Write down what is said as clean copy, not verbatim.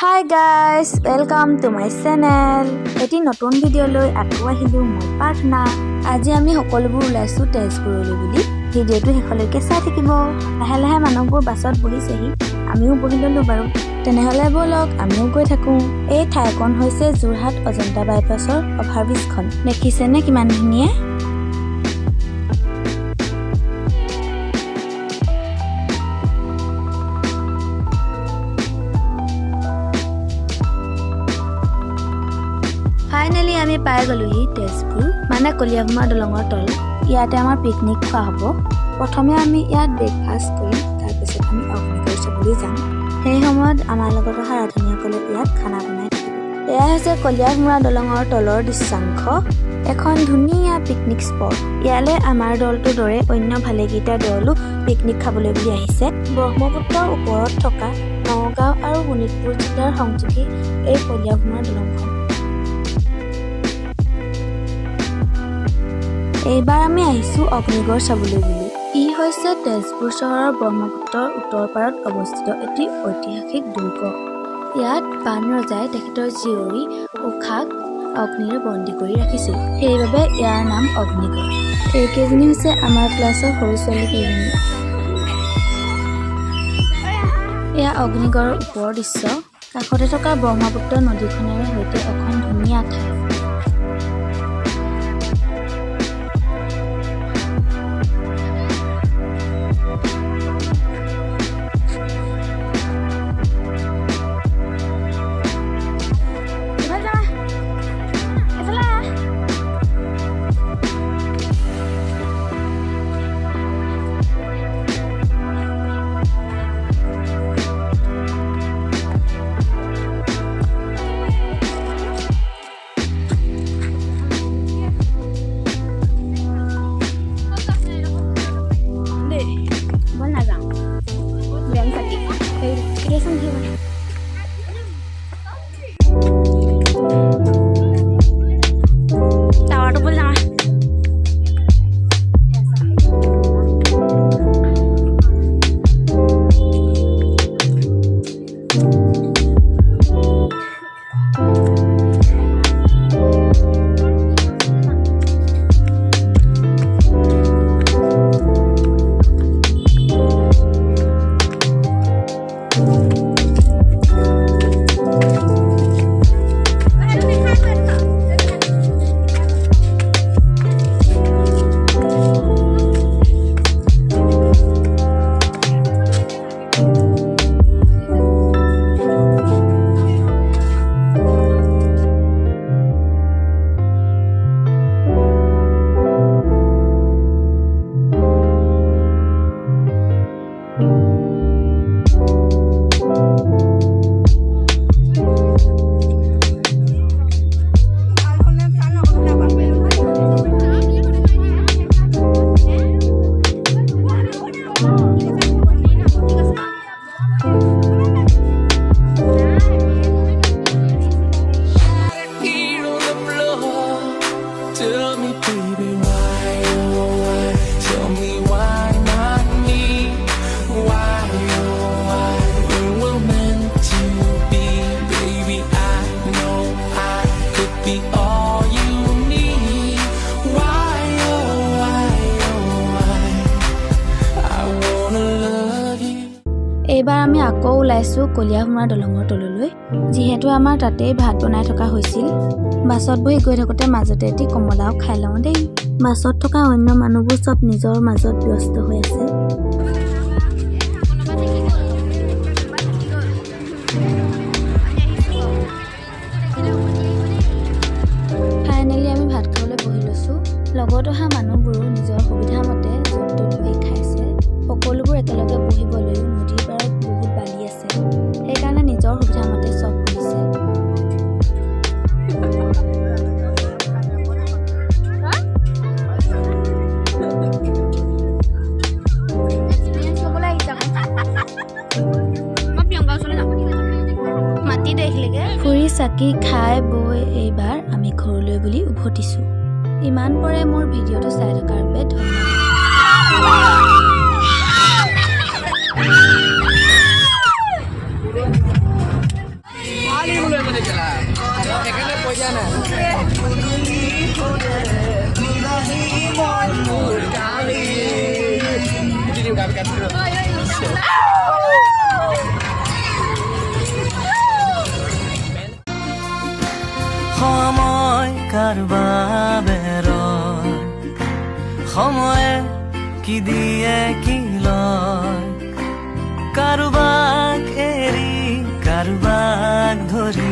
Hi guys, welcome to my channel. এটি নতুন video লৈ আকৌ আহিলো মই পাৰ্থনা। আজি আমি সকলোবোৰ ওলাইছো তেজপুৰলৈ বুলি। ভিডিওটো শেষলৈকে চাই থাকিব। লাহে লাহে মানুহবোৰ বাছত বহিছেহি। আমিও বহি ললো বাৰু। তেনেহলে বলক আমিও গৈ থাকো। এই ঠাইখন হৈছে যোৰহাট অজন্তা বাইপাছৰ অভাৰব্ৰিজখন। দেখিছেনে কিমান ধুনীয়া? ফাইনালি আমি পাই গলোহি তেজপুৰ মানে কলিয়াভোমোৰা দলঙৰ তল। ইয়াতে আমাৰ পিকনিক খোৱা হ'ব। প্ৰথমে আমি ইয়াত ব্ৰেকফাষ্ট কৰিম, তাৰপিছত আমি অগ্নিগড় চাবলৈ যাম। সেই সময়ত আমাৰ লগত অহা ৰাধনীসকলে ইয়াত খানা বনাই থাকিব। এয়া হৈছে কলিয়াভোমোৰা দলঙৰ তলৰ দৃশ্যাংশ। এখন ধুনীয়া পিকনিক স্পট। ইয়ালৈ আমাৰ দলটোৰ দৰে অন্য ভালেকেইটা দলো পিকনিক খাবলৈ বুলি আহিছে। ব্ৰহ্মপুত্ৰৰ ওপৰত থকা নগাঁও আৰু শোণিতপুৰ জিলাৰ সংযোগী এই কলিয়াভোমোৰা দলংখন। এইবাৰ আমি আহিছোঁ অগ্নিগড় চাবলৈ বুলি। ই হৈছে তেজপুৰ চহৰৰ ব্ৰহ্মপুত্ৰৰ উত্তৰ পাৰত অৱস্থিত এটি ঐতিহাসিক দুৰ্গ। ইয়াত বান ৰজাই তেখেতৰ জীয়ৰী উষাক অগ্নিৰে বন্দী কৰি ৰাখিছিল, সেইবাবে ইয়াৰ নাম অগ্নিগড়। এইকেইজনী হৈছে আমাৰ ক্লাছৰ সৰু ছোৱালীকেইজনী। এয়া অগ্নিগড়ৰ ওপৰৰ দৃশ্য। কাষতে থকা ব্ৰহ্মপুত্ৰ নদীখনেৰে সৈতে এখন ধুনীয়া ঠাই। এইবাৰ আমি আকৌ ওলাইছোঁ কলিয়াভোমোৰা দলঙৰ তললৈ। যিহেতু আমাৰ তাতেই ভাত বনাই থকা হৈছিল, বাছত বহি গৈ থাকোঁতে মাজতে এটি কমলাও খাই লওঁ দেই। বাছত থকা অন্য মানুহবোৰ চব নিজৰ মাজত ব্যস্ত হৈ আছে। ফাইনেলি আমি ভাত খাবলৈ বহি লৈছোঁ। লগত অহা মানুহবোৰো নিজৰ সুবিধা মতে য'ত ত'ত বহি খাইছে। সকলোবোৰ একেলগে বহিবলৈও নদীৰ পাৰত বহুত বালি আছে, সেইকাৰণে নিজৰ সুবিধা মতে চব বহিছে। ফুৰি চাকি খাই বৈ এইবাৰ আমি ঘৰলৈ বুলি উভতিছোঁ। ইমান পৰে মোৰ ভিডিঅ'টো চাই থকাৰ বাবে ধন্যবাদ। সময় কাৰবাবে ৰয় সময়ে কি দিয়ে কি লয় কাৰবাক এৰি কাৰবাক ধৰি